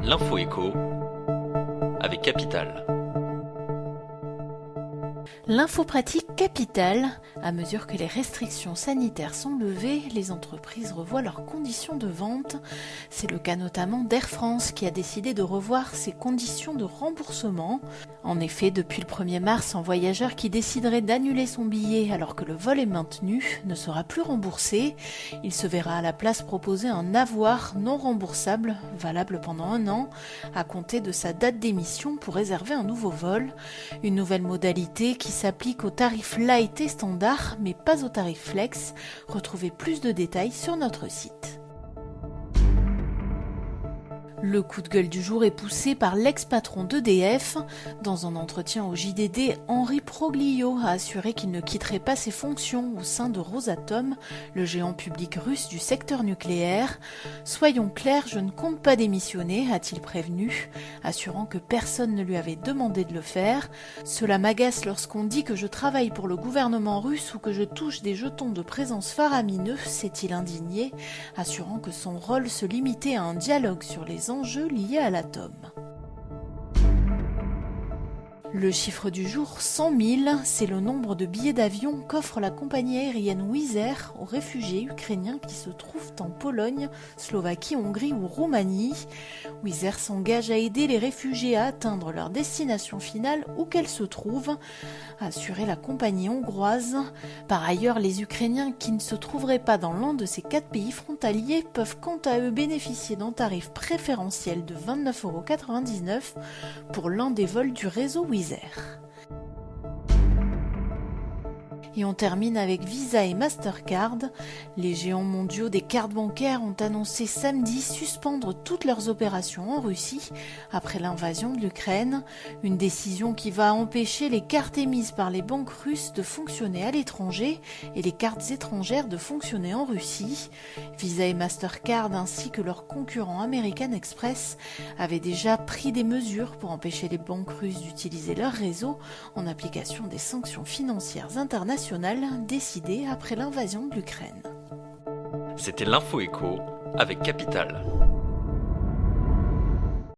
L'info écho avec Capital. L'info pratique capitale. À mesure que les restrictions sanitaires sont levées, les entreprises revoient leurs conditions de vente. C'est le cas notamment d'Air France qui a décidé de revoir ses conditions de remboursement. En effet, depuis le 1er mars, un voyageur qui déciderait d'annuler son billet alors que le vol est maintenu ne sera plus remboursé. Il se verra à la place proposer un avoir non remboursable, valable pendant 1 an, à compter de sa date d'émission pour réserver un nouveau vol. Une nouvelle modalité qui s'applique aux tarifs light et standard, mais pas aux tarifs flex. Retrouvez plus de détails sur notre site. Le coup de gueule du jour est poussé par l'ex-patron d'EDF. Dans un entretien au JDD, Henri Proglio a assuré qu'il ne quitterait pas ses fonctions au sein de Rosatom, le géant public russe du secteur nucléaire. « Soyons clairs, je ne compte pas démissionner », a-t-il prévenu, assurant que personne ne lui avait demandé de le faire. « Cela m'agace lorsqu'on dit que je travaille pour le gouvernement russe ou que je touche des jetons de présence faramineux », s'est-il indigné, assurant que son rôle se limitait à un dialogue sur les enjeux liés à l'atome. Le chiffre du jour, 100 000, c'est le nombre de billets d'avion qu'offre la compagnie aérienne Wizz Air aux réfugiés ukrainiens qui se trouvent en Pologne, Slovaquie, Hongrie ou Roumanie. Wizz Air s'engage à aider les réfugiés à atteindre leur destination finale où qu'elle se trouve, a assuré la compagnie hongroise. Par ailleurs, les Ukrainiens qui ne se trouveraient pas dans l'un de ces 4 pays frontaliers peuvent quant à eux bénéficier d'un tarif préférentiel de 29,99 € pour l'un des vols du réseau Wizz Air. Et on termine avec Visa et Mastercard. Les géants mondiaux des cartes bancaires ont annoncé samedi suspendre toutes leurs opérations en Russie après l'invasion de l'Ukraine. Une décision qui va empêcher les cartes émises par les banques russes de fonctionner à l'étranger et les cartes étrangères de fonctionner en Russie. Visa et Mastercard ainsi que leurs concurrents American Express avaient déjà pris des mesures pour empêcher les banques russes d'utiliser leur réseau en application des sanctions financières internationales décidées après l'invasion de l'Ukraine. C'était l'Info écho avec Capital.